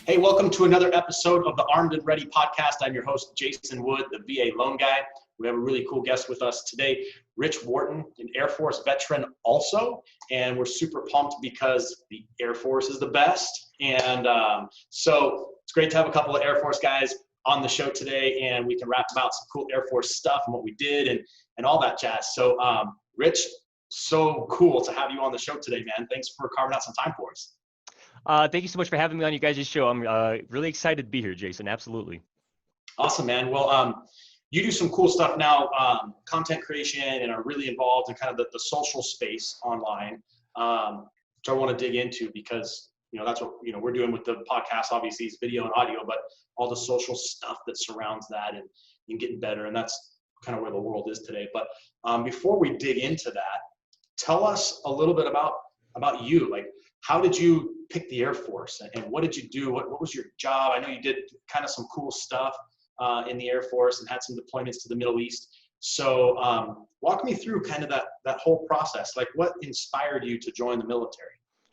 Hey, welcome to another episode of the Armed and Ready podcast. I'm your host, Jason Wood, the VA loan guy. We have a really cool guest with us today, Rich Wharton, an Air Force veteran also. And we're super pumped because the Air Force is the best. And so it's great to have a couple of Air Force guys on the show today, and we can rap about some cool Air Force stuff and what we did and all that jazz. So Rich, so cool to have you on the show today, man. Thanks for carving out some time for us. Thank you so much for having me on you guys' show. I'm really excited to be here, Jason. Absolutely. Awesome, man. Well, you do some cool stuff now, content creation, and are really involved in kind of the social space online, which I want to dig into because, that's what, we're doing with the podcast, obviously is video and audio, but all the social stuff that surrounds that and getting better. And that's kind of where the world is today. But before we dig into that, tell us a little bit about you. Like, how did you pick the Air Force and what did you do? What was your job? I know you did kind of some cool stuff in the Air Force and had some deployments to the Middle East. So walk me through kind of that whole process. Like, what inspired you to join the military?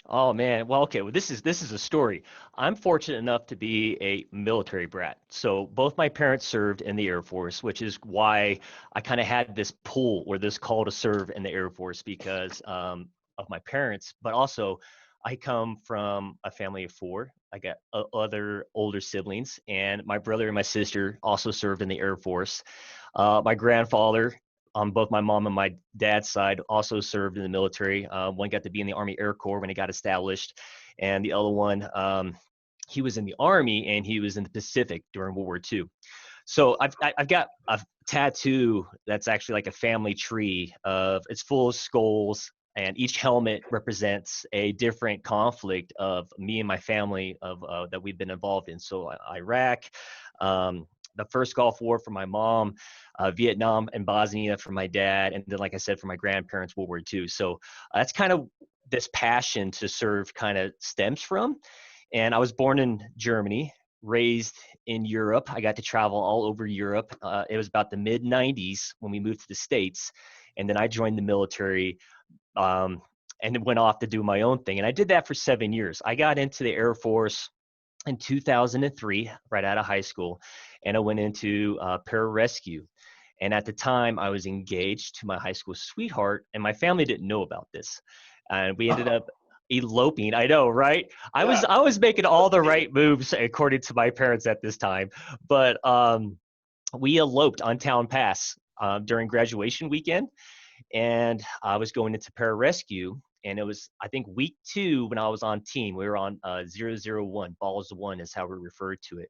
Oh man, well, okay. Well, this is a story. I'm fortunate enough to be a military brat. So both my parents served in the Air Force, which is why I kind of had this pull or this call to serve in the Air Force because of my parents, but also I come from a family of four. I got other older siblings, and my brother and my sister also served in the Air Force. My grandfather, on both my mom and my dad's side, also served in the military. One got to be in the Army Air Corps when it got established, and the other one, he was in the Army and he was in the Pacific during World War II. So I've got a tattoo that's actually like a family tree it's full of skulls, and each helmet represents a different conflict of me and my family that we've been involved in. So Iraq, the first Gulf War for my mom, Vietnam and Bosnia for my dad, and then, like I said, for my grandparents, World War II. So that's kind of this passion to serve kind of stems from. And I was born in Germany, raised in Europe. I got to travel all over Europe. It was about the mid 90s when we moved to the States. And then I joined the military and then went off to do my own thing. And I did that for 7 years. I got into the Air Force in 2003, right out of high school, and I went into pararescue. And at the time, I was engaged to my high school sweetheart, and my family didn't know about this. And we ended up eloping. I know, right? I was making all the right moves according to my parents at this time, but we eloped on Town Pass during graduation weekend. And I was going into pararescue, and it was, I think, week 2 when I was on team. We were on 001, balls one is how we referred to it.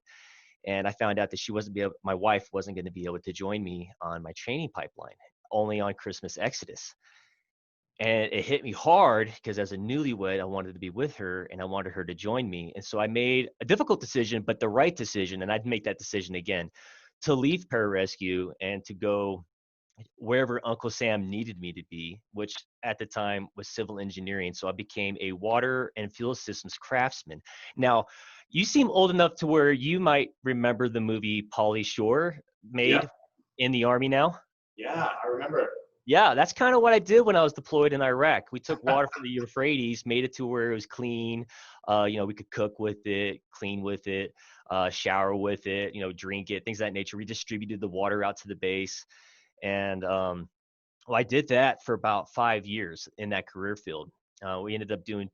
And I found out that my wife wasn't going to be able to join me on my training pipeline, only on Christmas Exodus. And it hit me hard because as a newlywed, I wanted to be with her and I wanted her to join me. And so I made a difficult decision, but the right decision, and I'd make that decision again, to leave pararescue and to go wherever Uncle Sam needed me to be, which at the time was civil engineering. So I became a water and fuel systems craftsman. Now, you seem old enough to where you might remember the movie Pauly Shore made in the Army now. Yeah, I remember it. Yeah, that's kind of what I did when I was deployed in Iraq. We took water from the Euphrates, made it to where it was clean. We could cook with it, clean with it, shower with it, drink it, things of that nature. We distributed the water out to the base. And I did that for about 5 years in that career field. We ended up doing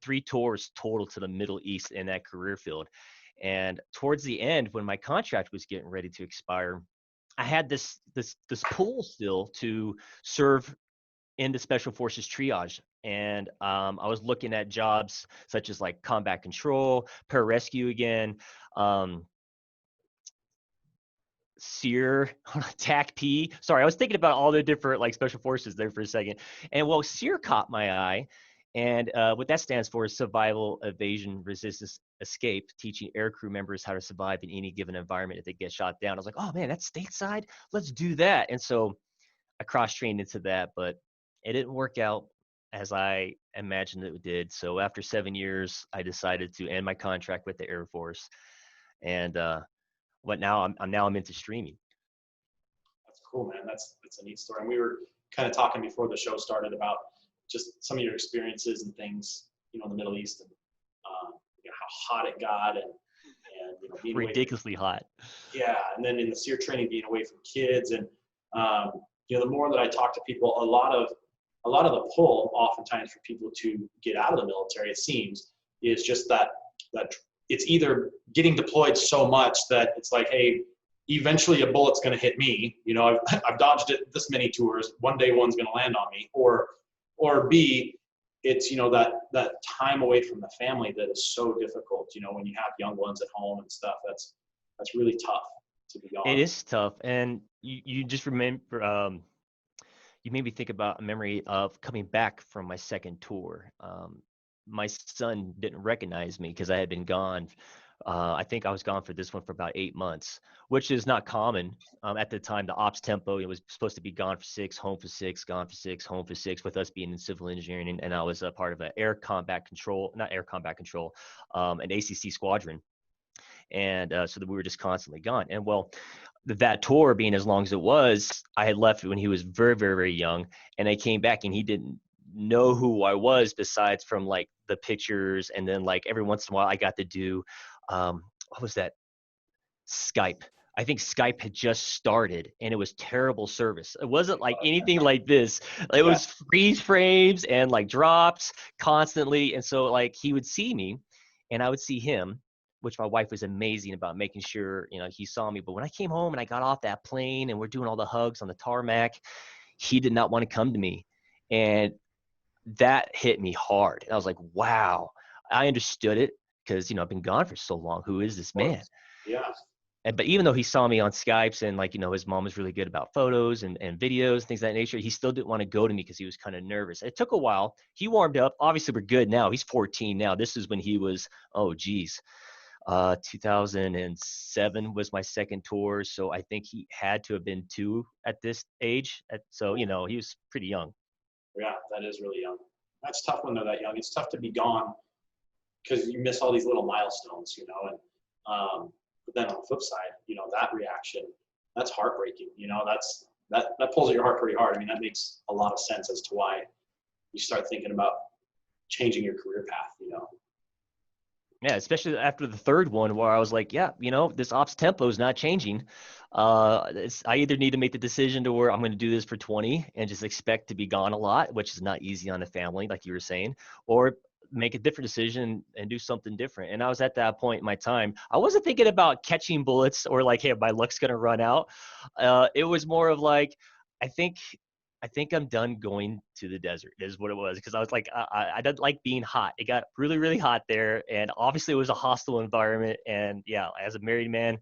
3 tours total to the Middle East in that career field. And towards the end, when my contract was getting ready to expire, I had this pull still to serve in the Special Forces triage. And I was looking at jobs such as like combat control, pararescue again, SEER, TAC-P. Sorry, I was thinking about all the different like special forces there for a second. And well, SEER caught my eye. And what that stands for is Survival, Evasion, Resistance, Escape, teaching aircrew members how to survive in any given environment if they get shot down. I was like, oh man, that's stateside? Let's do that. And so I cross-trained into that, but it didn't work out as I imagined it did. So after 7 years, I decided to end my contract with the Air Force. And I'm into streaming. That's cool, man. That's a neat story. And we were kind of talking before the show started about just some of your experiences and things, in the Middle East and how hot it got and and being away from, Ridiculously hot. yeah, and then in the SEER training, being away from kids, and the more that I talk to people, a lot of the pull, oftentimes, for people to get out of the military, it seems, is just that it's either getting deployed so much that it's like, hey, eventually a bullet's going to hit me. I've dodged it this many tours. One day one's going to land on me. Or B, it's that time away from the family that is so difficult. When you have young ones at home and stuff, that's really tough to be It gone. is tough. And you just remember, you made me think about a memory of coming back from my second tour. My son didn't recognize me because I had been gone. I think I was gone for this one for about 8 months, which is not common. At the time, the ops tempo, it was supposed to be gone for 6, home for 6, gone for 6, home for 6, with us being in civil engineering. And I was a part of an an ACC squadron. And so that we were just constantly gone. And well, that tour being as long as it was, I had left when he was very, very, very young, and I came back and he didn't know who I was besides from like the pictures. And then like every once in a while I got to do, what was that? Skype. I think Skype had just started and it was terrible service. It wasn't like anything like this. It Yeah. was freeze frames and like drops constantly. And so like he would see me and I would see him, which my wife was amazing about making sure, he saw me. But when I came home and I got off that plane and we're doing all the hugs on the tarmac, he did not want to come to me. And that hit me hard. And I was like, wow, I understood it because, I've been gone for so long. Who is this man? Yeah. But even though he saw me on Skypes and like, his mom was really good about photos and videos, things of that nature, he still didn't want to go to me because he was kind of nervous. It took a while. He warmed up. Obviously, we're good now. He's 14 now. This is when he was, 2007 was my second tour. So I think he had to have been 2 at this age. So, he was pretty young. Yeah, that is really young. That's tough when they're that young. It's tough to be gone because you miss all these little milestones, and but then on the flip side, that reaction, that's heartbreaking. That pulls at your heart pretty hard. I mean, that makes a lot of sense as to why you start thinking about changing your career path. Yeah, especially after the third one where I was like, yeah, this ops tempo is not changing. I either need to make the decision to where I'm going to do this for 20 and just expect to be gone a lot, which is not easy on a family, like you were saying, or make a different decision and do something different. And I was at that point in my time. I wasn't thinking about catching bullets or like, hey, my luck's going to run out. It was more of like, I think I think I'm done going to the desert is what it was. Cause I was like, I didn't like being hot. It got really, really hot there. And obviously it was a hostile environment. And yeah, as a married man,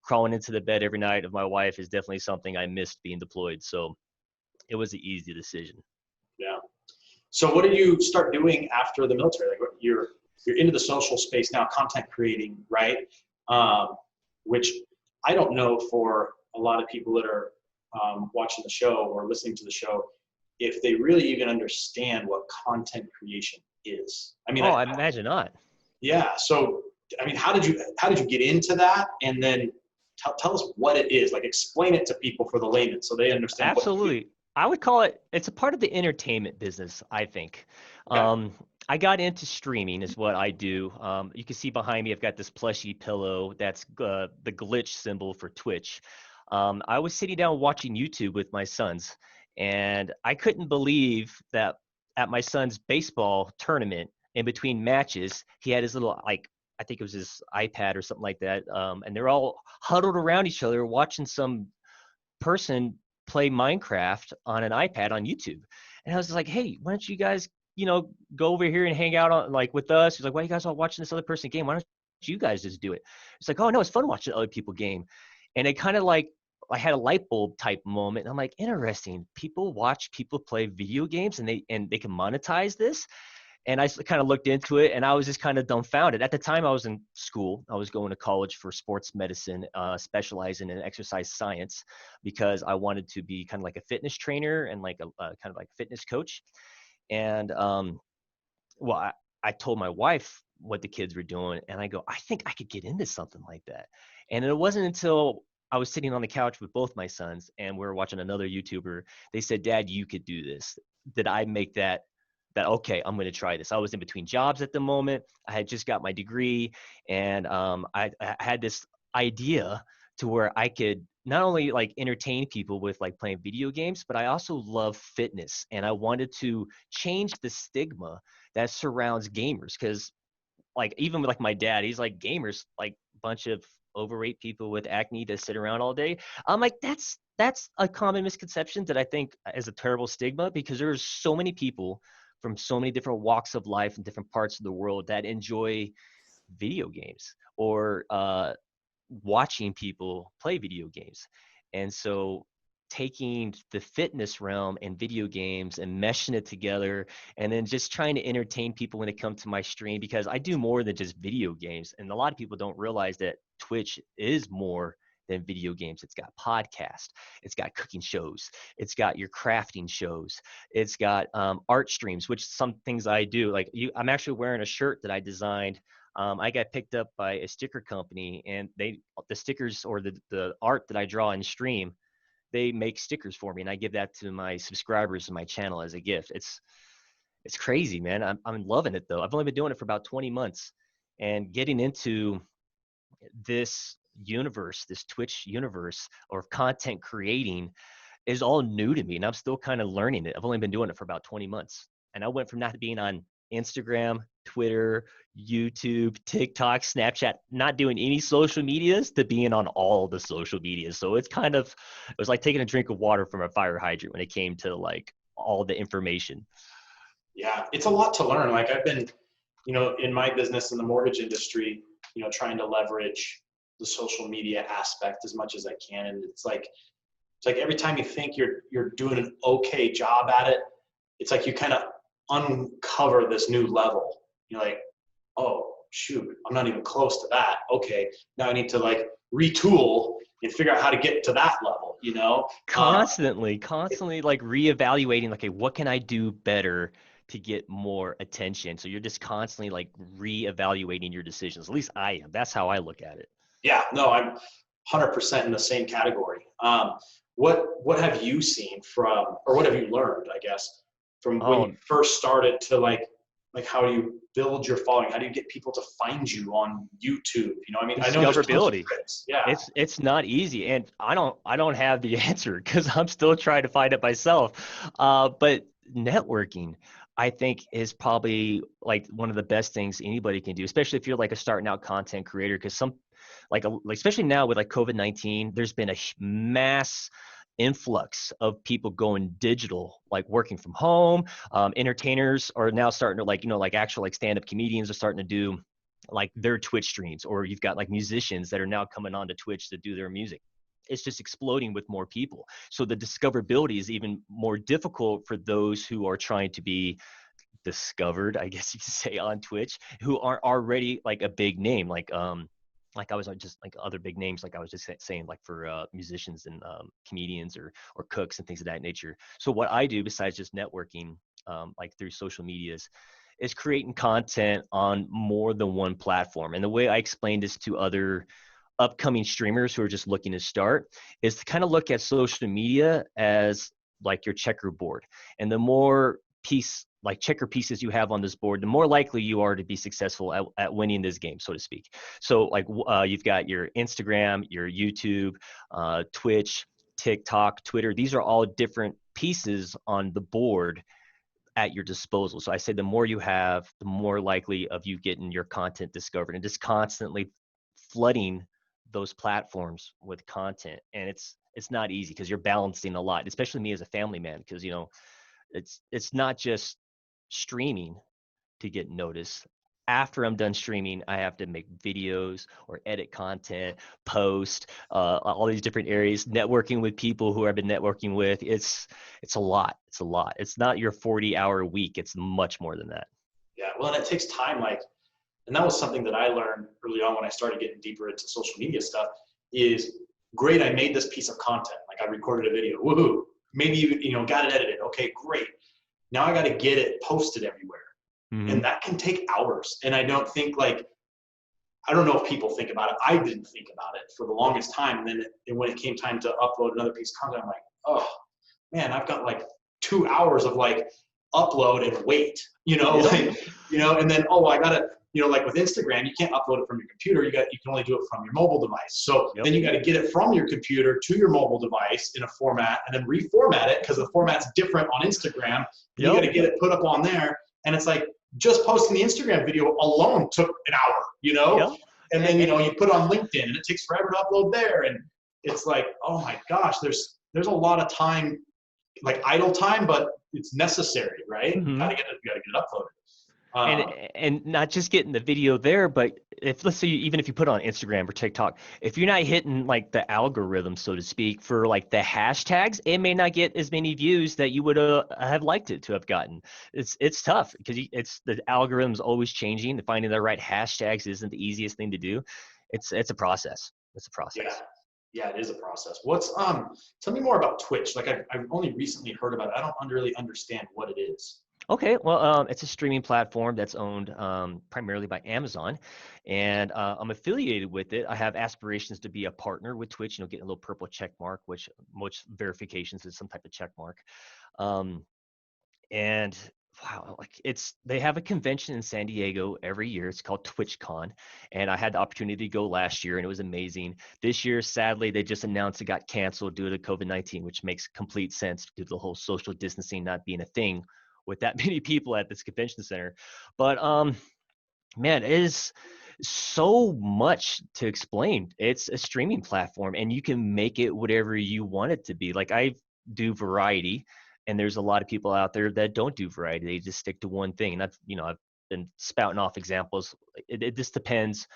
crawling into the bed every night of my wife is definitely something I missed being deployed. So it was an easy decision. Yeah. So what did you start doing after the military? Like you're into the social space now, content creating, right? Which I don't know for a lot of people that are watching the show or listening to the show, if they really even understand what content creation is. I mean, Oh, I imagine not. yeah. So, I mean, how did you get into that? And then tell us what it is. Like, explain it to people for the layman so they understand what you do. Absolutely. I would call it's a part of the entertainment business, I think. Okay. I got into streaming is what I do. You can see behind me, I've got this plushy pillow. That's the glitch symbol for Twitch. I was sitting down watching YouTube with my sons, and I couldn't believe that at my son's baseball tournament, in between matches, he had his little, like, I think it was his iPad or something like that. And they're all huddled around each other watching some person play Minecraft on an iPad on YouTube. And I was like, hey, why don't you guys, go over here and hang out on like with us? He's like, why are you guys all watching this other person game? Why don't you guys just do it? It's like, oh no, it's fun watching other people game. And it kind of like I had a light bulb type moment. And I'm like, interesting. People watch people play video games and they can monetize this. And I kind of looked into it and I was just kind of dumbfounded. At the time I was in school, I was going to college for sports medicine, specializing in exercise science because I wanted to be kind of like a fitness trainer and like a kind of like fitness coach. And well, I told my wife what the kids were doing and I go, I think I could get into something like that. And it wasn't until I was sitting on the couch with both my sons and we were watching another YouTuber. They said, Dad, you could do this. Did I make that that, okay, I'm going to try this. I was in between jobs at the moment. I had just got my degree, and I had this idea to where I could not only like entertain people with like playing video games, but I also love fitness. And I wanted to change the stigma that surrounds gamers. Because like even with like my dad, he's like, gamers, like bunch of overweight people with acne that sit around all day. I'm like, that's a common misconception that I think is a terrible stigma, because there's so many people from so many different walks of life and different parts of the world that enjoy video games, or watching people play video games. And so taking the fitness realm and video games and meshing it together, and then just trying to entertain people when they come to my stream, because I do more than just video games. And a lot of people don't realize that Twitch is more than video games. It's got podcast, it's got cooking shows, it's got your crafting shows, it's got art streams, which some things I do. Like I'm actually wearing a shirt that I designed. I got picked up by a sticker company, and the stickers, or the art that I draw and stream, they make stickers for me, and I give that to my subscribers in my channel as a gift. It's crazy, man. I'm loving it though. I've only been doing it for about 20 months, and getting into this universe, this Twitch universe, or content creating, is all new to me, and I'm still kind of learning it. I've only been doing it for about 20 months, and I went from not being on Instagram, Twitter, YouTube, TikTok, Snapchat, not doing any social medias, to being on all the social medias. So it was like taking a drink of water from a fire hydrant when it came to like all the information. Yeah, it's a lot to learn. Like I've been, in my business in the mortgage industry, trying to leverage the social media aspect as much as I can. And it's like every time you think you're doing an okay job at it, it's like you kind of uncover this new level. You're like, oh shoot, I'm not even close to that. Okay, now I need to like retool and figure out how to get to that level, Constantly like reevaluating, like, okay, what can I do better to get more attention? So you're just constantly like reevaluating your decisions. At least I am. That's how I look at it. Yeah, no, I'm 100% in the same category. What have you seen from, or what have you learned, I guess, from when you first started to like how do you build your following? How do you get people to find you on YouTube? I mean, I know there's tons of tricks. Yeah. It's not easy, and I don't have the answer, because I'm still trying to find it myself. But networking, I think, is probably like one of the best things anybody can do, especially if you're like a starting out content creator, because like especially now with like COVID-19, there's been a mass influx of people going digital, like working from home. Entertainers are now starting to like actual like stand-up comedians are starting to do like their Twitch streams, or you've got like musicians that are now coming onto Twitch to do their music. It's just exploding with more people. So the discoverability is even more difficult for those who are trying to be discovered, I guess you could say, on Twitch, who aren't already like a big name. Like I was just like other big names, like I was just saying, like for musicians and comedians or cooks and things of that nature. So what I do besides just networking, like through social medias, is creating content on more than one platform. And the way I explain this to other upcoming streamers who are just looking to start is to kind of look at social media as like your checkerboard. And the more checker pieces you have on this board, the more likely you are to be successful at winning this game, so to speak. So like you've got your Instagram, your YouTube, Twitch, TikTok, Twitter. These are all different pieces on the board at your disposal. So I say the more you have, the more likely of you getting your content discovered, and just constantly flooding those platforms with content. And it's not easy, because you're balancing a lot, especially me as a family man, because it's not just streaming to get noticed. After I'm done streaming, I have to make videos or edit content, post, all these different areas, networking with people who I've been networking with. It's a lot. It's a lot. It's not your 40-hour week. It's much more than that. Yeah, well, and it takes time. And that was something that I learned early on when I started getting deeper into social media stuff. Is great. I made this piece of content. Like I recorded a video. Woohoo! Maybe you got it edited. Okay, great. Now I got to get it posted everywhere. Mm-hmm. And that can take hours. And I don't know if people think about it. I didn't think about it for the longest time. And then when it came time to upload another piece of content, I'm like, oh man, I've got like 2 hours of like upload and wait, Yep. like, and then, oh, I gotta, like with Instagram, you can't upload it from your computer. You can only do it from your mobile device. So Yep. then you got to get it from your computer to your mobile device in a format and then reformat it because the format's different on Instagram. You got to Yep. get it put up on there. And it's like just posting the Instagram video alone took an hour, Yep. and then, And you put on LinkedIn and it takes forever to upload there. And it's like, oh my gosh, there's a lot of time, like idle time, but it's necessary, right? You mhm. gotta get it uploaded. and Um, and not just getting the video there, but if, let's say, even if you put on Instagram or TikTok, if you're not hitting like the algorithm, so to speak, for like the hashtags, it may not get as many views that you would have liked it to have gotten. It's tough because it's the algorithm's always changing. Finding the right hashtags isn't the easiest thing to do. It's a process. It's a yeah, process. yeah, it is a process. Tell me more about Twitch. Like I've only recently heard about it. I don't really understand what it is. Okay, well, it's a streaming platform that's owned primarily by Amazon, and I'm affiliated with it. I have aspirations to be a partner with Twitch, getting a little purple check mark, which most verifications is some type of check mark. Um, and wow, like they have a convention in San Diego every year. It's called TwitchCon, and I had the opportunity to go last year, and it was amazing. This year, sadly, they just announced it got canceled due to COVID-19, which makes complete sense due to the whole social distancing not being a thing with that many people at this convention center. But man, it is so much to explain. It's a streaming platform, and you can make it whatever you want it to be. Like I do variety, and there's a lot of people out there that don't do variety. They just stick to one thing. And that's, I've been spouting off examples. It just depends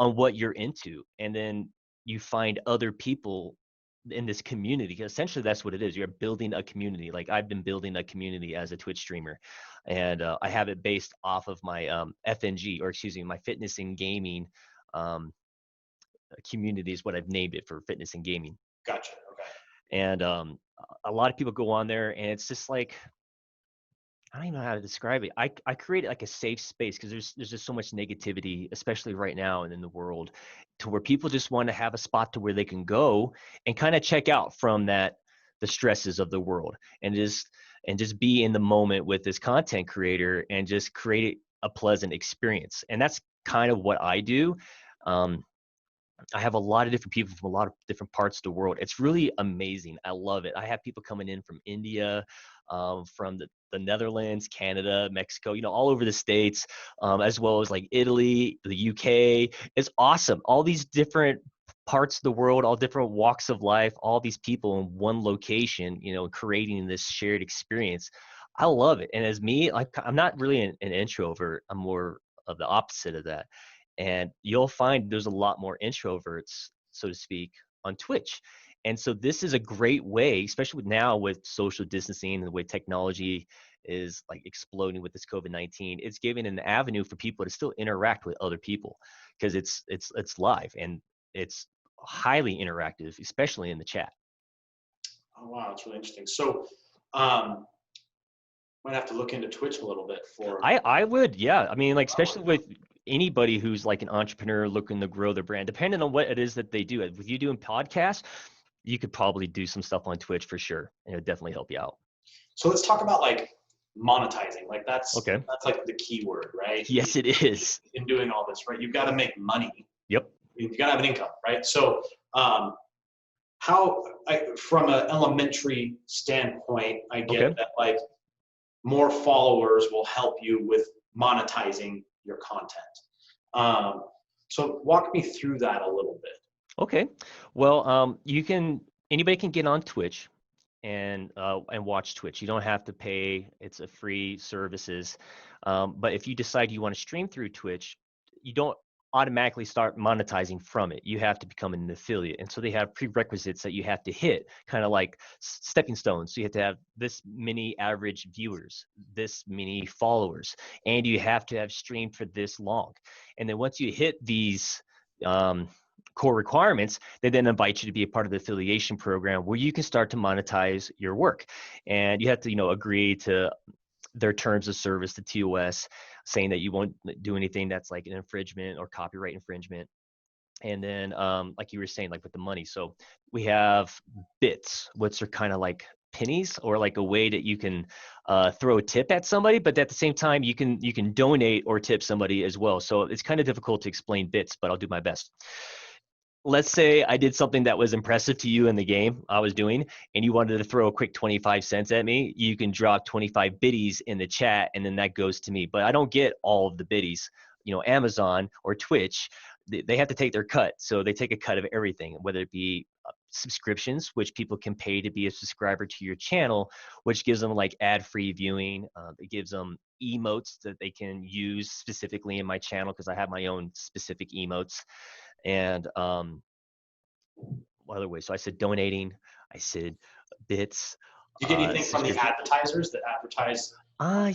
on what you're into. And then you find other people in this community. Essentially, that's what it is. You're building a community. Like I've been building a community as a Twitch streamer, and I have it based off of my FNG, or excuse me, my fitness and gaming um, community is what I've named it, for fitness and gaming. Gotcha. Okay. And a lot of people go on there, and it's just like, I don't even know how to describe it. I created like a safe space because there's just so much negativity, especially right now and in the world, to where people just want to have a spot to where they can go and kind of check out from the stresses of the world, and just be in the moment with this content creator and just create a pleasant experience. And that's kind of what I do. Um, I have a lot of different people from a lot of different parts of the world. It's really amazing. I love it. I have people coming in from India, from the Netherlands, Canada, Mexico, all over the States, as well as like Italy, the UK. It's awesome. All these different parts of the world, all different walks of life, all these people in one location, creating this shared experience. I love it. And as me, like, I'm not really an introvert. I'm more of the opposite of that. And you'll find there's a lot more introverts, so to speak, on Twitch. And so this is a great way, especially now with social distancing and the way technology is like exploding with this COVID-19. It's giving an avenue for people to still interact with other people, because it's live and it's highly interactive, especially in the chat. Oh wow, that's really interesting. So, um, might have to look into Twitch a little bit for. I would, yeah. I mean, like, Wow. especially with anybody who's like an entrepreneur looking to grow their brand, depending on what it is that they do. With you doing podcasts, you could probably do some stuff on Twitch for sure, and it would definitely help you out. So let's talk about like monetizing. Like Okay. that's like the key word, right? Yes, it is. In doing all this, right? You've got to make money. Yep. You've got to have an income, right? So, um, from an elementary standpoint, I get Okay. that like more followers will help you with monetizing your content. Um, so walk me through that a little bit. Okay. Well, anybody can get on Twitch and watch Twitch. You don't have to pay. It's a free services. But if you decide you want to stream through Twitch, you don't automatically start monetizing from it. You have to become an affiliate. And so they have prerequisites that you have to hit, kind of like stepping stones. So you have to have this many average viewers, this many followers, and you have to have streamed for this long. And then once you hit these um, core requirements, they then invite you to be a part of the affiliation program where you can start to monetize your work. And you have to, agree to their terms of service, the TOS, saying that you won't do anything that's like an infringement or copyright infringement. And then, like you were saying, like with the money. So we have bits, which are kind of like pennies or like a way that you can throw a tip at somebody, but at the same time, you can donate or tip somebody as well. So it's kind of difficult to explain bits, but I'll do my best. Let's say I did something that was impressive to you in the game I was doing, and you wanted to throw a quick 25 cents at me. You can drop 25 biddies in the chat, and then that goes to me. But I don't get all of the biddies. You know, Amazon or Twitch, they have to take their cut. So they take a cut of everything, whether it be subscriptions, which people can pay to be a subscriber to your channel, which gives them like ad-free viewing. It gives them emotes that they can use specifically in my channel because I have my own specific emotes. And what other way? So I said donating, I said bits, Do you get anything from the subscription. advertisers that advertise?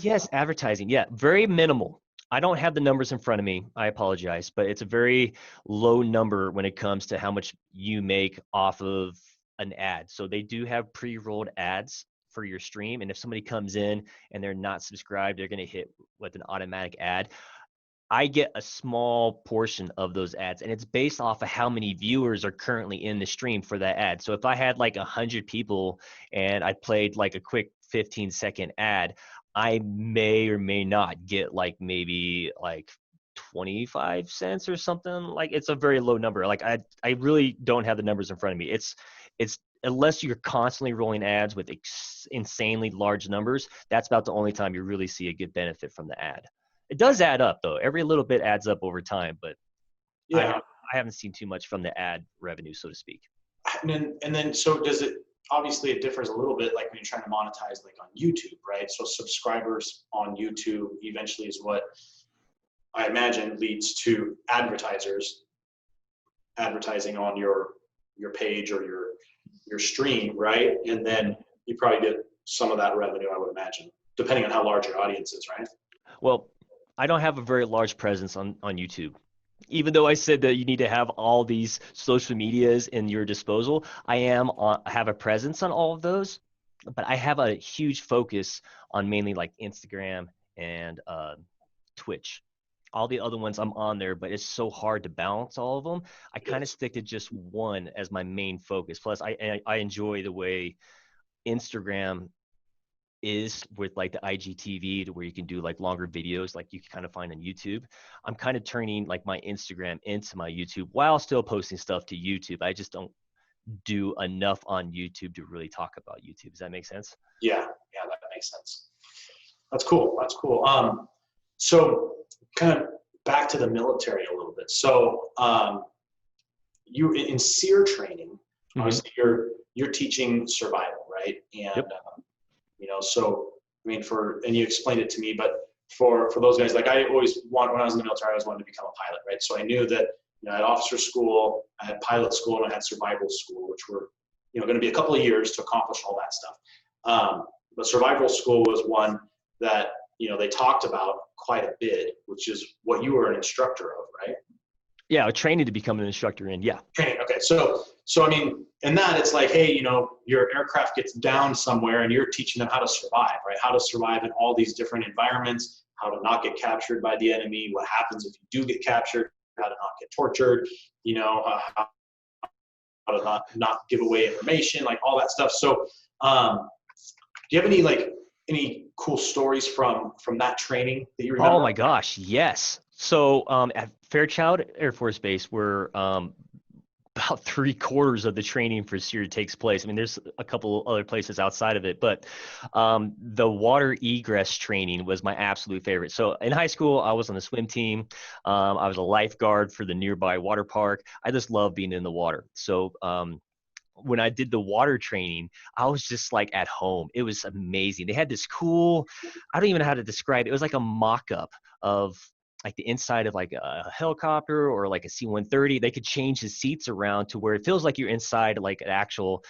Yes, advertising. Yeah, very minimal. I don't have the numbers in front of me. I apologize, but it's a very low number when it comes to how much you make off of an ad. So they do have pre-rolled ads for your stream, and if somebody comes in and they're not subscribed, they're going to hit with an automatic ad. I get a small portion of those ads, and it's based off of how many viewers are currently in the stream for that ad. So if I had like 100 people and I played like a quick 15-second ad, I may or may not get like maybe like 25 cents or something. Like it's a very low number. Like I really don't have the numbers in front of me. It's unless you're constantly rolling ads with insanely large numbers, that's about the only time you really see a good benefit from the ad. It does add up though. Every little bit adds up over time, but Yeah. I haven't seen too much from the ad revenue, so to speak. And then so does it, obviously it differs a little bit like when you're trying to monetize like on YouTube, right? So subscribers on YouTube eventually is what I imagine leads to advertisers advertising on your page or your stream, right? And then you probably get some of that revenue, I would imagine, depending on how large your audience is, right? Well, I don't have a very large presence on YouTube. Even though I said that you need to have all these social medias in your disposal, I have a presence on all of those, but I have a huge focus on mainly like Instagram and Twitch. All the other ones I'm on there, but it's so hard to balance all of them. I kind of Yes. stick to just one as my main focus. Plus, I enjoy the way Instagram is with like the IGTV to where you can do like longer videos like you can kind of find on YouTube. I'm kind of turning like my Instagram into my YouTube while still posting stuff to YouTube. I just don't do enough on YouTube to really talk about YouTube. Does that make sense? Yeah, yeah, that makes sense. That's cool. That's cool. So kind of back to the military a little bit. So you in SEER training, Mm-hmm. obviously you're teaching survival, right? And Yep. so I mean, and you explained it to me, but for those guys, like I always when I was in the military, I always wanted to become a pilot, right? So I knew that I had officer school, I had pilot school, and I had survival school, which were going to be a couple of years to accomplish all that stuff. But survival school was one that they talked about quite a bit, which is what you were an instructor of, right? Yeah, training to become an instructor in. Yeah. Training. Okay. So I mean, in that it's like, hey, your aircraft gets down somewhere and you're teaching them how to survive, right? How to survive in all these different environments, how to not get captured by the enemy, what happens if you do get captured, how to not get tortured, how to not give away information, like all that stuff. So do you have any cool stories from that training that you Oh remember? my gosh, yes. So at Fairchild Air Force Base, where about 3/4 of the training for SEER takes place. I mean, there's a couple other places outside of it, but the water egress training was my absolute favorite. So in high school, I was on the swim team. I was a lifeguard for the nearby water park. I just love being in the water. So when I did the water training, I was just like at home. It was amazing. They had this cool, I don't even know how to describe it. It was like a mock-up of like the inside of like a helicopter or like a C-130. They could change the seats around to where it feels like you're inside like an actual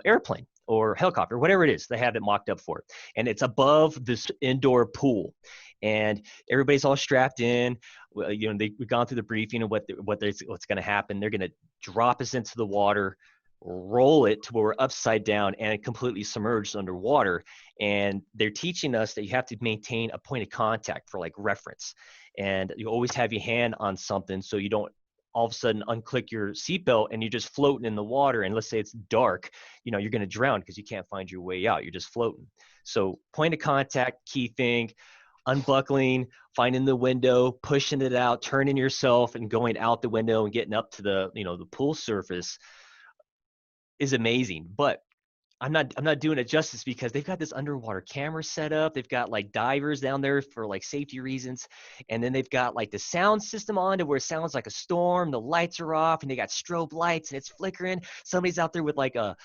airplane or helicopter, whatever it is. They have it mocked up for it. And it's above this indoor pool. And everybody's all strapped in. Well, we've gone through the briefing of what's going to happen. They're going to drop us into the water, roll it to where we're upside down and completely submerged underwater. And they're teaching us that you have to maintain a point of contact for like reference. And you always have your hand on something so you don't all of a sudden unclick your seatbelt and you're just floating in the water. And let's say it's dark, you're going to drown because you can't find your way out. You're just floating. So point of contact, key thing, unbuckling, finding the window, pushing it out, turning yourself and going out the window and getting up to the pool surface is amazing. But I'm not doing it justice because they've got this underwater camera set up. They've got like divers down there for like safety reasons. And then they've got like the sound system on to where it sounds like a storm. The lights are off and they got strobe lights and it's flickering. Somebody's out there with like a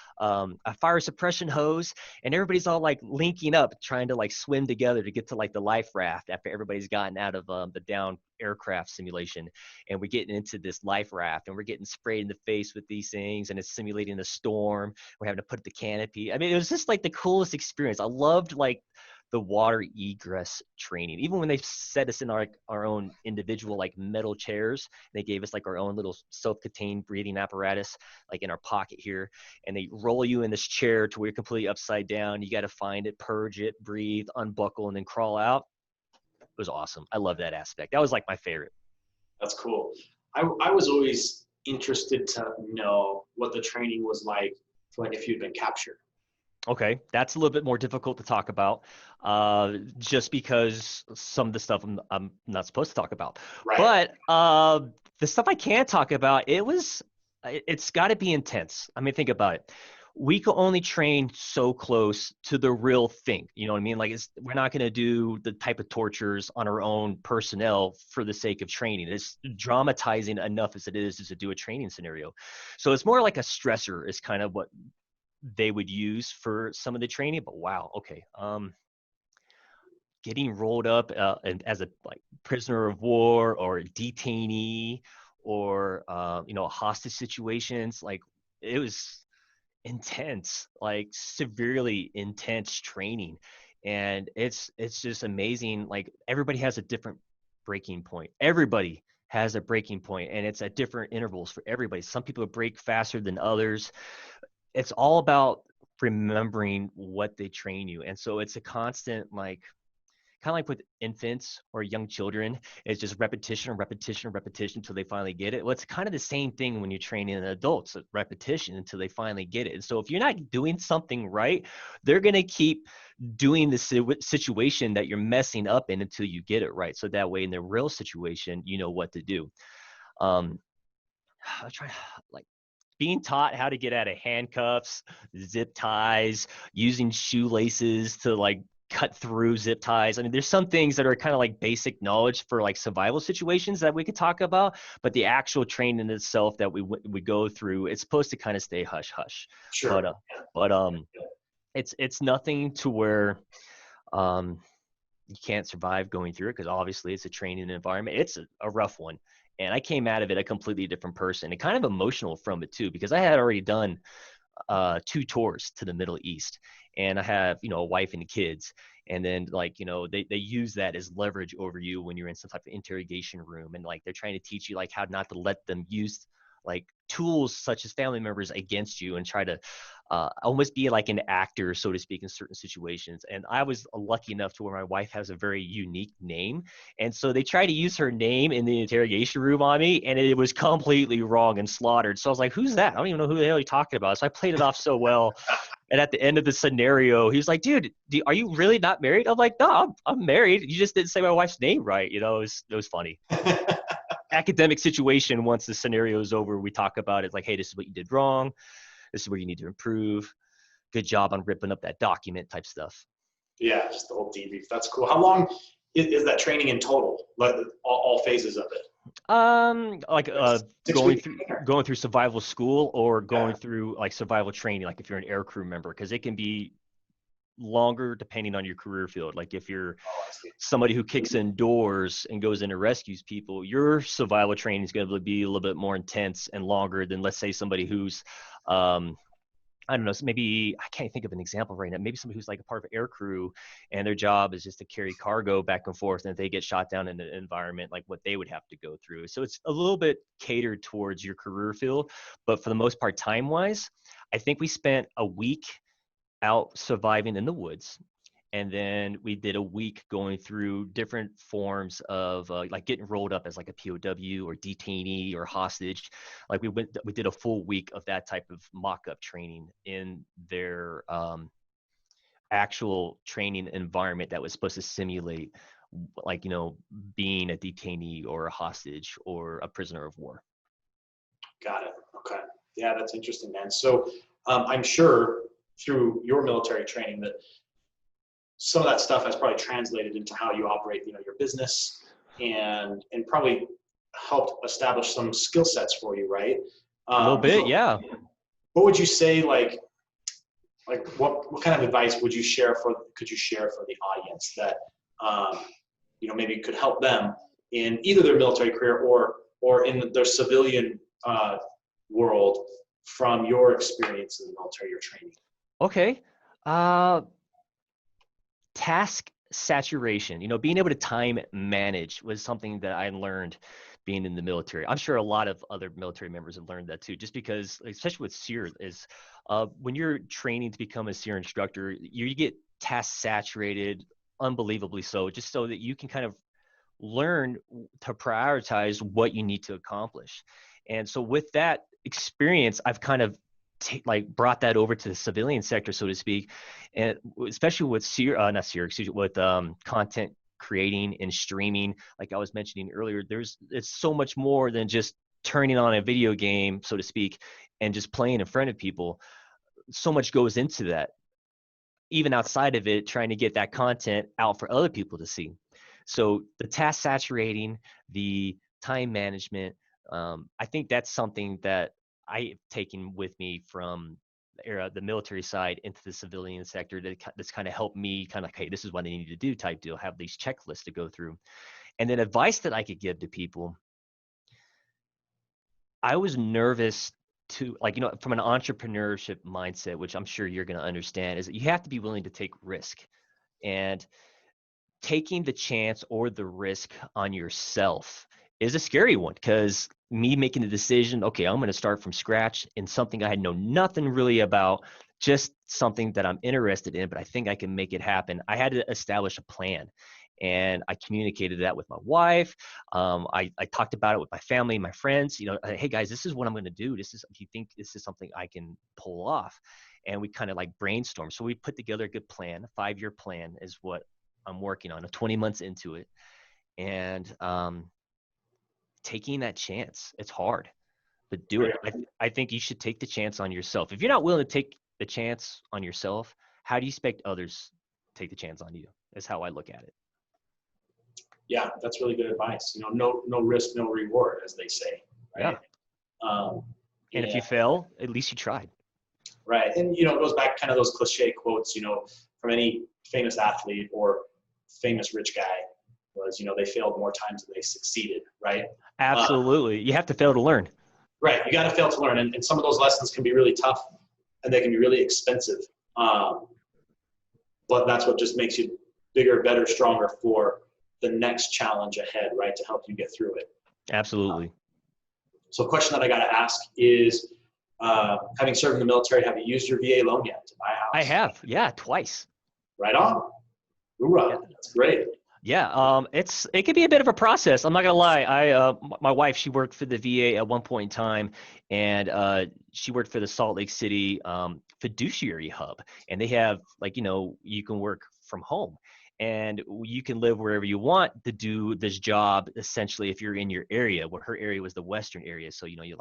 fire suppression hose and everybody's all like linking up, trying to like swim together to get to like the life raft after everybody's gotten out of the down aircraft simulation. And we're getting into this life raft and we're getting sprayed in the face with these things and it's simulating a storm. We're having to put the canopy. I mean, it was just like the coolest experience. I loved like the water egress training. Even when they set us in our own individual like metal chairs, they gave us like our own little self-contained breathing apparatus, like in our pocket here. And they roll you in this chair to where you're completely upside down. You got to find it, purge it, breathe, unbuckle, and then crawl out. It was awesome. I love that aspect. That was like my favorite. That's cool. I was always interested to know what the training was like for like if you'd been captured. Okay, that's a little bit more difficult to talk about, just because some of the stuff I'm not supposed to talk about. Right. But the stuff I can talk about, it's got to be intense. I mean, think about it. We can only train so close to the real thing. You know what I mean? Like, we're not going to do the type of tortures on our own personnel for the sake of training. It's dramatizing enough as it is to do a training scenario. So it's more like a stressor is kind of what they would use for some of the training. But wow, okay. Getting rolled up and as a like prisoner of war or a detainee or hostage situations, like it was intense, like severely intense training. And it's just amazing. Like everybody has a different breaking point. Everybody has a breaking point and it's at different intervals for everybody. Some people break faster than others. It's all about remembering what they train you. And so it's a constant, like, kind of like with infants or young children, it's just repetition, repetition, repetition until they finally get it. Well, it's kind of the same thing when you're training adults, repetition until they finally get it. And so if you're not doing something right, they're going to keep doing the situation that you're messing up in until you get it right. So that way in the real situation, you know what to do. I try like being taught how to get out of handcuffs, zip ties, using shoelaces to like cut through zip ties. I mean, there's some things that are kind of like basic knowledge for like survival situations that we could talk about, but the actual training itself that we go through, it's supposed to kind of stay hush hush. Sure. But it's nothing to where you can't survive going through it, because obviously it's a training environment. It's a rough one. And I came out of it a completely different person and kind of emotional from it too, because I had already done 2 tours to the Middle East, and I have, a wife and kids. And then like, they use that as leverage over you when you're in some type of interrogation room. And like, they're trying to teach you like how not to let them use like tools such as family members against you and try to almost be like an actor, so to speak, in certain situations. And I was lucky enough to where my wife has a very unique name. And so they tried to use her name in the interrogation room on me, and it was completely wrong and slaughtered. So I was like, who's that? I don't even know who the hell you're talking about. So I played it off so well. And at the end of the scenario, he was like, dude, are you really not married? I'm like, no, I'm married. You just didn't say my wife's name right. It was funny. Academic situation, once the scenario is over, we talk about it like, hey, this is what you did wrong. This is where you need to improve. Good job on ripping up that document type stuff. Yeah, just the whole debrief. That's cool. How long is that training in total? Like all phases of it? Like 6 weeks. going through survival school or going through like survival training, like if you're an air crew member, because it can be longer depending on your career field. Like if you're somebody who kicks in doors and goes in and rescues people, your survival training is going to be a little bit more intense and longer than, let's say, somebody who's I don't know, so maybe I can't think of an example right now. Maybe somebody who's like a part of air crew and their job is just to carry cargo back and forth, and if they get shot down in an environment, like what they would have to go through. So it's a little bit catered towards your career field, but for the most part, time wise, I think we spent a week out surviving in the woods. And then we did a week going through different forms of like getting rolled up as like a POW or detainee or hostage. Like we did a full week of that type of mock-up training in their actual training environment that was supposed to simulate like, being a detainee or a hostage or a prisoner of war. Got it. Okay. Yeah, that's interesting, man. So I'm sure through your military training that some of that stuff has probably translated into how you operate, your business, and probably helped establish some skill sets for you, right? A little bit, So yeah. what would you say, like what kind of advice could you share for the audience that maybe could help them in either their military career or in their civilian world from your experience in the military or training? Okay. Task saturation, being able to time manage was something that I learned being in the military. I'm sure a lot of other military members have learned that too, just because, especially with SEER, is when you're training to become a SEER instructor, you get task saturated, unbelievably so, just so that you can kind of learn to prioritize what you need to accomplish. And so with that experience, I've kind of brought that over to the civilian sector, so to speak, and especially with content creating and streaming. Like I was mentioning earlier, it's so much more than just turning on a video game, so to speak, and just playing in front of people. So much goes into that. Even outside of it, trying to get that content out for other people to see. So the task saturating, the time management, I think that's something that I've taken with me from the military side into the civilian sector that's kind of helped me kind of, hey, this is what I need to do type deal, have these checklists to go through. And then advice that I could give to people, I was nervous to, from an entrepreneurship mindset, which I'm sure you're going to understand, is that you have to be willing to take risk. And taking the chance or the risk on yourself is a scary one, because me making the decision, okay, I'm going to start from scratch in something I had known nothing really about, just something that I'm interested in, but I think I can make it happen. I had to establish a plan, and I communicated that with my wife. I talked about it with my family, my friends, hey guys, this is what I'm going to do. Do you think this is something I can pull off? And we kind of brainstorm. So we put together a good plan. A 5-year plan is what I'm working on, 20 months into it. And taking that chance, it's hard, but do it. I think you should take the chance on yourself. If you're not willing to take the chance on yourself, how do you expect others to take the chance on you? Is how I look at it. Yeah, that's really good advice. No risk, no reward, as they say. Right? Yeah. And if you fail, at least you tried. Right. And, it goes back kind of those cliche quotes, from any famous athlete or famous rich guy was, they failed more times than they succeeded. Right. Absolutely. You have to fail to learn. Right. You got to fail to learn. And some of those lessons can be really tough and they can be really expensive. But that's what just makes you bigger, better, stronger for the next challenge ahead, right? To help you get through it. Absolutely. So a question that I got to ask is, having served in the military, have you used your VA loan yet to buy a house? I have. Yeah. Twice. Right on. Hoorah. Yeah. That's great. Yeah, it could be a bit of a process. I'm not gonna lie. My wife, she worked for the VA at one point in time, and she worked for the Salt Lake City fiduciary hub, and they have you can work from home, and you can live wherever you want to do this job. Essentially, if you're in your area, where her area was the Western area, so you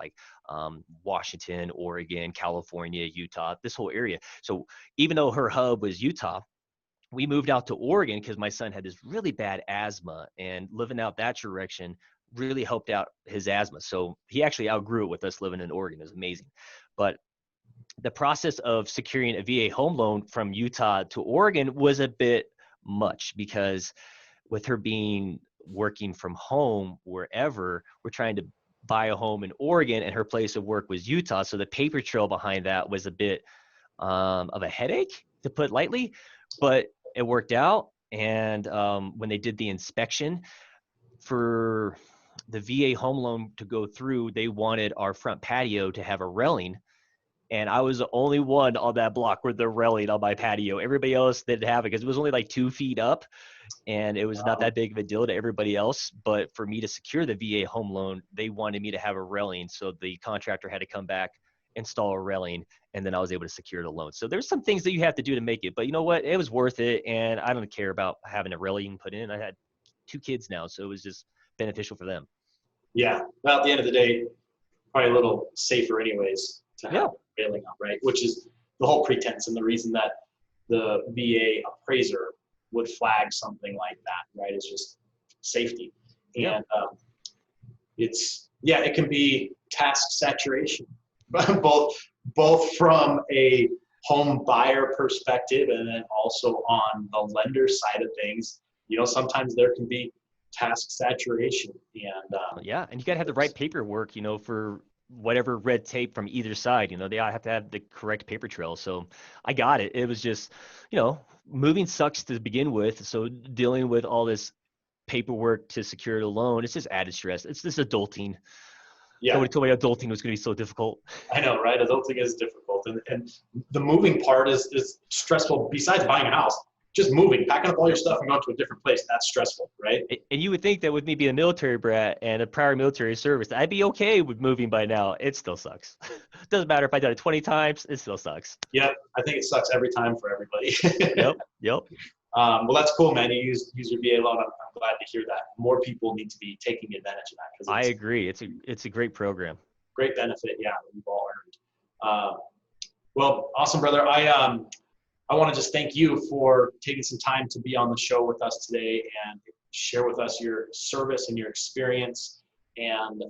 Washington, Oregon, California, Utah, this whole area. So even though her hub was Utah, we moved out to Oregon because my son had this really bad asthma, and living out that direction really helped out his asthma. So he actually outgrew it with us living in Oregon. It was amazing. But the process of securing a VA home loan from Utah to Oregon was a bit much, because with her working from home wherever, we're trying to buy a home in Oregon, and her place of work was Utah. So the paper trail behind that was a bit of a headache, to put lightly, but it worked out. And when they did the inspection for the VA home loan to go through, they wanted our front patio to have a railing, And I was the only one on that block with the railing on my patio. Everybody else didn't have it because it was only like 2 feet up, and it was not that big of a deal to everybody else. But for me to secure the VA home loan, they wanted me to have a railing. So the contractor had to come back, install a railing, and then I was able to secure the loan. So there's some things that you have to do to make it, but you know what? It was worth it. And I don't care about having a railing put in. I had 2 kids now, so it was just beneficial for them. Yeah. Well, at the end of the day, probably a little safer anyways to have railing up, right? Which is the whole pretense and the reason that the VA appraiser would flag something like that, right? It's just safety. And it can be task saturation, both from a home buyer perspective and then also on the lender side of things. Sometimes there can be task saturation, and and you got to have the right paperwork, for whatever red tape from either side. They all have to have the correct paper trail. So I got it. It was just, moving sucks to begin with. So dealing with all this paperwork to secure the loan, it's just added stress. It's this adulting. Nobody told me adulting was going to be so difficult. I know, right? Adulting is difficult, and the moving part is stressful. Besides buying a house, just moving, packing up all your stuff and going to a different place, that's stressful, right? And you would think that with me being a military brat and a prior military service, I'd be okay with moving by now. It still sucks. Doesn't matter if I've done it 20 times, it still sucks. Yep, I think it sucks every time for everybody. Yep. Well, that's cool, man. You use your VA loan. I'm glad to hear that. More people need to be taking advantage of that. I agree. It's a great program. Great benefit, that we've all earned. Well, awesome, brother. I want to just thank you for taking some time to be on the show with us today and share with us your service and your experience, and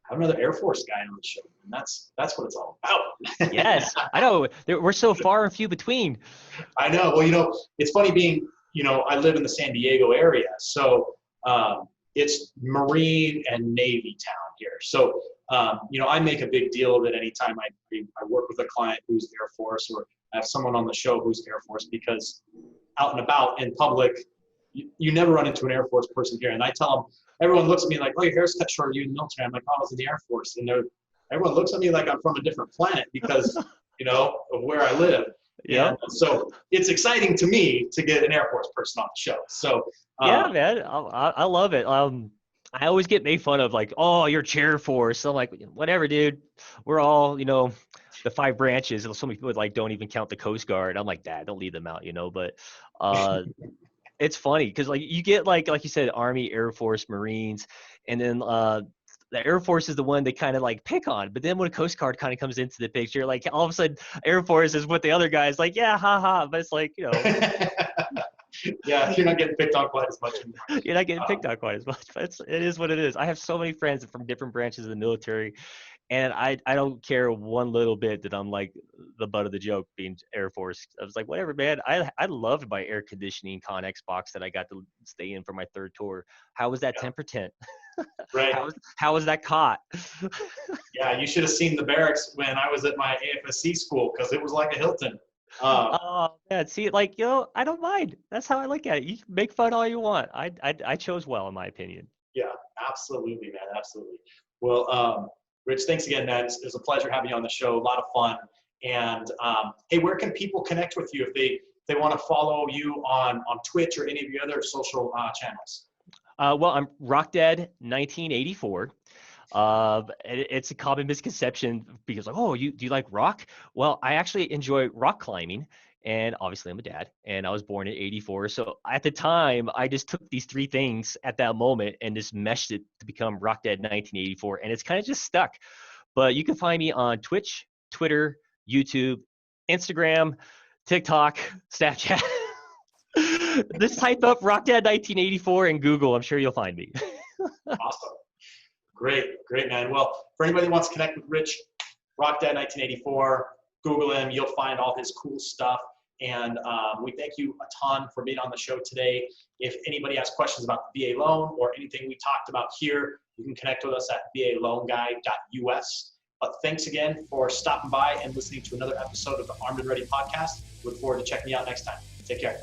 have another Air Force guy on the show. And that's what it's all about. Yes, I know. We're so far and few between. I know. Well, it's funny being, I live in the San Diego area. So it's Marine and Navy town here. So, I make a big deal of it anytime I work with a client who's Air Force, or I have someone on the show who's Air Force, because out and about in public, you never run into an Air Force person here. And I tell them, everyone looks at me like, oh, your hair's cut short, are you in the military? I'm like, oh, I was in the Air Force. And everyone looks at me like I'm from a different planet because, of where I live. Yeah. So it's exciting to me to get an Air Force person on the show. So yeah, man, I love it. I always get made fun of like, oh, you're chair force. So I'm like, whatever, dude. We're all, the 5 branches. So many people don't even count the Coast Guard. I'm like, Dad, don't leave them out, But it's funny because you get like you said, Army, Air Force, Marines, and then the Air Force is the one they kind of pick on. But then when a Coast Guard kind of comes into the picture, all of a sudden Air Force is what the other guys yeah, haha. But it's yeah, you're not getting picked on quite as much anymore. You're not getting picked on quite as much, but it is what it is. I have so many friends from different branches of the military, and I don't care one little bit that I'm the butt of the joke being Air Force. I was like, whatever, man. I loved my air conditioning Connex box that I got to stay in for my 3rd tour. How was that temper tent? Right. How was that cot? Yeah, you should have seen the barracks when I was at my AFSC school, because it was like a Hilton. Oh man, see, I don't mind. That's how I look at it. You can make fun all you want. I chose well, in my opinion. Yeah, absolutely, man, absolutely. Well, Rich, thanks again, man. It was a pleasure having you on the show. A lot of fun. And hey, where can people connect with you if they want to follow you on Twitch or any of your other social channels? Well, I'm RockDad1984. It's a common misconception because do you like rock? Well, I actually enjoy rock climbing, and obviously I'm a dad, and I was born in 84. So at the time, I just took these 3 things at that moment and just meshed it to become RockDad1984, and it's kind of just stuck. But you can find me on Twitch, Twitter, YouTube, Instagram, TikTok, Snapchat. Just type up RockDad1984 in Google. I'm sure you'll find me. Awesome. Great, man. Well, for anybody who wants to connect with Rich, RockDad1984, Google him. You'll find all his cool stuff. And we thank you a ton for being on the show today. If anybody has questions about the VA loan or anything we talked about here, you can connect with us at valoanguy.us. But thanks again for stopping by and listening to another episode of the Armed and Ready podcast. Look forward to checking you out next time. Take care.